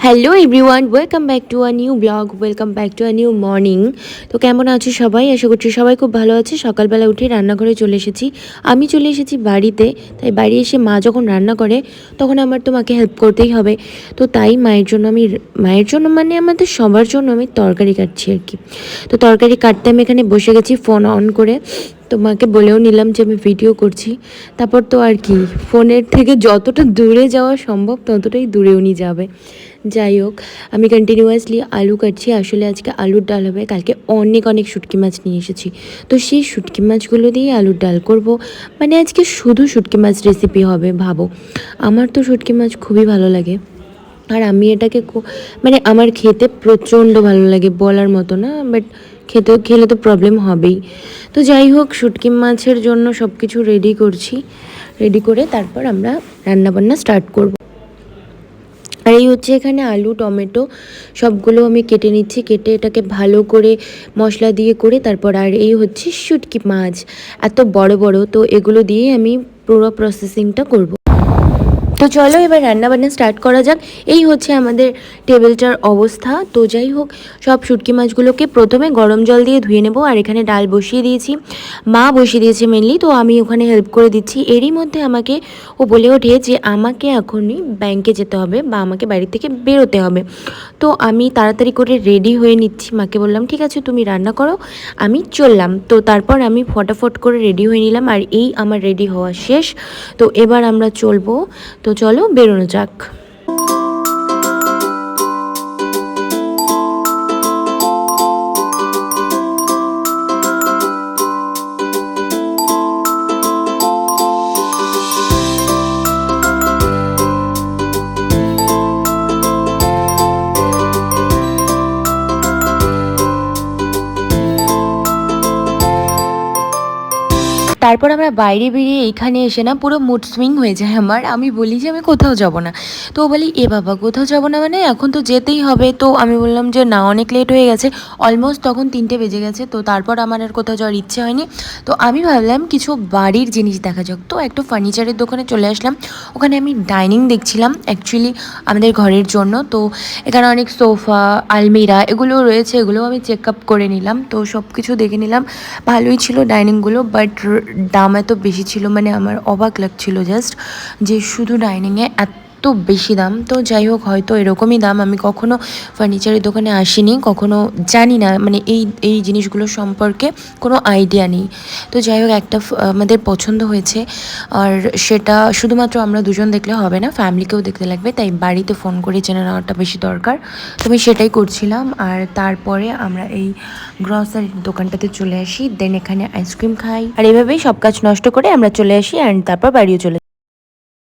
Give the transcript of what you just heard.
Hello everyone, welcome back to a new blog, welcome back to a new morning. তো কেমন আছো সবাই? আশা করছি সবাই খুব ভালো আছে। সকালবেলা উঠে রান্নাঘরে চলে এসেছি। আমি চলে এসেছি বাড়িতে, তাই বাড়ি এসে মা যখন রান্না করে তখন আমার তো মাকে হেল্প করতেই হবে। তো তাই মায়ের জন্য মানে আমাদের সবার জন্য আমি তরকারি কাটছি আর কি। তো তরকারি কাটতে আমি এখানে বসে গেছি ফোন অন করে। তো মাকে বলেও নিলাম যে আমি ভিডিও করছি। তারপর তো আর কি, ফোনের থেকে যতটা দূরে যাওয়া সম্ভব ততটাই দূরে উনি যাবে। যাই হোক, আমি কন্টিনিউয়াসলি আলু কাটছি। আসলে আজকে আলুর ডাল হবে। কালকে অনেক অনেক শুটকি মাছ নিয়ে এসেছি, তো সেই শুটকি মাছগুলো দিয়ে আলুর ডাল করব। মানে আজকে শুধু শুটকি মাছ রেসিপি হবে। ভাবো, আমার তো শুটকি মাছ খুবই ভালো লাগে, আর আমি এটাকে মানে আমার খেতে প্রচণ্ড ভালো লাগে, বলার মতো না। বাট খেলে তো প্রবলেম হবেই। তো যাই হোক, শুটকি মাছের জন্য সব কিছু রেডি করছি। রেডি করে তারপর আমরা রান্নাবান্না স্টার্ট করব। আর এই হচ্ছে এখানে আলু টমেটো সবগুলো আমি কেটে নিচ্ছি। কেটে এটাকে ভালো করে মশলা দিয়ে করে তারপর আর এই হচ্ছে শুটকি মাছ, এত বড় বড়। তো এগুলো দিয়ে আমি পুরো প্রসেসিংটা করব। তো চলো এবার রান্নাবান্না স্টার্ট করা যাক। এই হচ্ছে আমাদের টেবিলটার অবস্থা। তো যাই হোক, সব শুটকি মাছগুলোকে প্রথমে গরম জল দিয়ে ধুয়ে নেব। আর এখানে ডাল বসিয়ে দিয়েছি, মা বসিয়ে দিয়েছে মেনলি, তো আমি ওখানে হেল্প করে দিচ্ছি। এরই মধ্যে আমাকে ও বলে ওঠে যে আমাকে এখনই ব্যাংকে যেতে হবে বা আমাকে বাড়ি থেকে বেরোতে হবে। তো আমি তাড়াতাড়ি করে রেডি হয়ে নিচ্ছি। মাকে বললাম ঠিক আছে তুমি রান্না করো, আমি চললাম। তো তারপর আমি ফটাফট করে রেডি হয়ে নিলাম, আর এই আমার রেডি হওয়া শেষ। তো এবার আমরা চলবো। তো চলো বেরোনো যাক। তারপর আমরা বাইরে বেরিয়ে এইখানে এসে না পুরো মুড সুইং হয়ে যায় আমার। আমি বলি যে আমি কোথাও যাব না। তো ও বলি এ বাবা কোথাও যাব না মানে এখন তো যেতেই হবে। তো আমি বললাম যে না, অনেক লেট হয়ে গেছে, অলমোস্ট তখন 3টে বেজে গেছে। তো তারপর আমার আর কোথাও যাওয়ার ইচ্ছে হয়নি। তো আমি ভাবলাম কিছু বাড়ির জিনিস দেখা যাক। তো একটা ফার্নিচারের দোকানে চলে আসলাম। ওখানে আমি ডাইনিং দেখছিলাম অ্যাকচুয়ালি আমাদের ঘরের জন্য। তো এখানে অনেক সোফা আলমিরা এগুলো রয়েছে, এগুলোও আমি চেক আপ করে নিলাম। তো সব কিছু দেখে নিলাম, ভালোই ছিল ডাইনিংগুলো। বাট দাম এত বেশি ছিল, মানে আমার অবাক লাগছিল জাস্ট যে শুধু ডাইনিংয়ে এত বেশি দাম। তো যাই হোক, হয়তো এরকমই দাম। আমি কখনো ফার্নিচারের দোকানে আসিনি, কখনো জানি না, মানে এই জিনিসগুলো সম্পর্কে কোনো আইডিয়া নেই। তো যাই হোক, একটা আমাদের পছন্দ হয়েছে, আর সেটা শুধুমাত্র আমরা দুজন দেখলে হবে না, ফ্যামিলিকেও দেখতে লাগবে। তাই বাড়িতে ফোন করে জেনে নেওয়াটা বেশি দরকার। তো আমি সেটাই করছিলাম। আর তারপরে আমরা এই গ্রসারির দোকানটাতে চলে আসি, দেন এখানে আইসক্রিম খাই। আর এইভাবেই সব কাজ নষ্ট করে আমরা চলে আসি, অ্যান্ড তারপর বাড়িও চলে